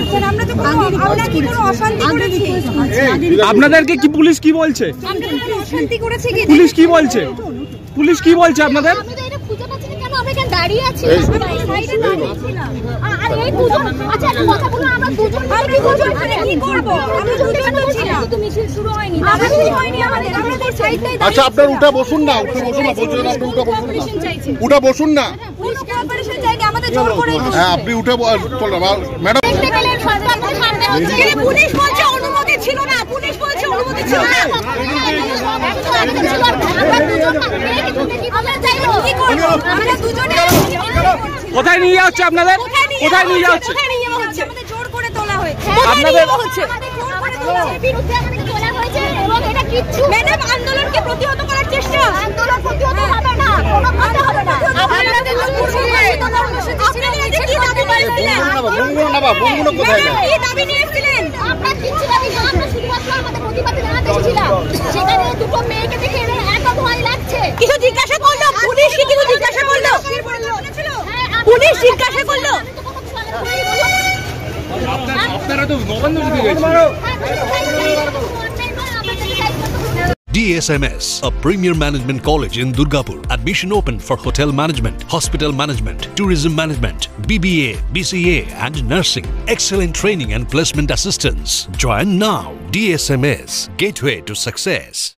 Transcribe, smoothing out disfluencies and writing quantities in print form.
করছেন? আমরা তো আমরা কি কোনো অশান্তি করেছি? আপনাদেরকে কি পুলিশ কি বলছে? আমরা কোনো অশান্তি করেছি কি? পুলিশ কি বলছে? পুলিশ কি বলছে আপনাদের? আমি তো এটা খুঁজে পাচ্ছি না কেন? আমরা এখানে দাঁড়িয়ে আছি। সাইডে দাঁড়িয়েছিলাম। আর এই দুজন, আচ্ছা একটা কথা বলুন, আমরা দুজন কি করব? আমরা দুজন তো ছিলাম। তো মিছিল শুরু হয়নি। আমরা শুরু হয়নি আমাদের। আমরা তো সাইডটাই আচ্ছা আপনার উঠে বসুন না, উঠে বসুন না, বলছেন আপনি উঠে বসুন না, উঠে বসুন না। পুলিশ কোঅপারেশন চাইনি, আমাদের জোর করে হ্যাঁ আপনি উঠে চলুন ম্যাডাম। দেখতে গেলে সরকারের সামনে হচ্ছে পুলিশ বলছে অনুমতি ছিল না, পুলিশ বলছে অনুমতি ছিল না। আমরা দুজনে কোথায় নিয়ে যাচ্ছে আপনাদের? কোথায় নিয়ে যাচ্ছে? আমাদের জোর করে তোলা হয়েছে। আপনাদের বিরুদ্ধে আমাদের তোলা হয়েছে এবং এটা কিচ্ছু ম্যাডাম আন্দোলনকে প্রতিহত করার চেষ্টা। আন্দোলন প্রতিহত হবে না, কোনো কথা হবে না। আপনাদের তো কর্মসূচি ছিলেন, কি দাবি করেছিলেন? বঙ্গুনো কোথায় যায়? কি দাবি নিয়েছিলেন? আমরা কিচ্ছু দাবি না, আমরা শুধুমাত্র আমাদের প্রতিবাদে জানাতে এসেছিলাম। সেখানে দুটো মেয়েকে দেখে এত ভয় লাগছে। কিছু জিজ্ঞাসা করলো পুলিশ? কি কিছু জিজ্ঞাসা করলো? পুলিশ জিজ্ঞাসা করলো? আপনারা তো নবান্ন দিতে গেছেন। DSMS, a premier management college in Durgapur. Admission open for hotel management, hospital management, tourism management, BBA, BCA and nursing. Excellent training and placement assistance. Join now. DSMS, gateway to success.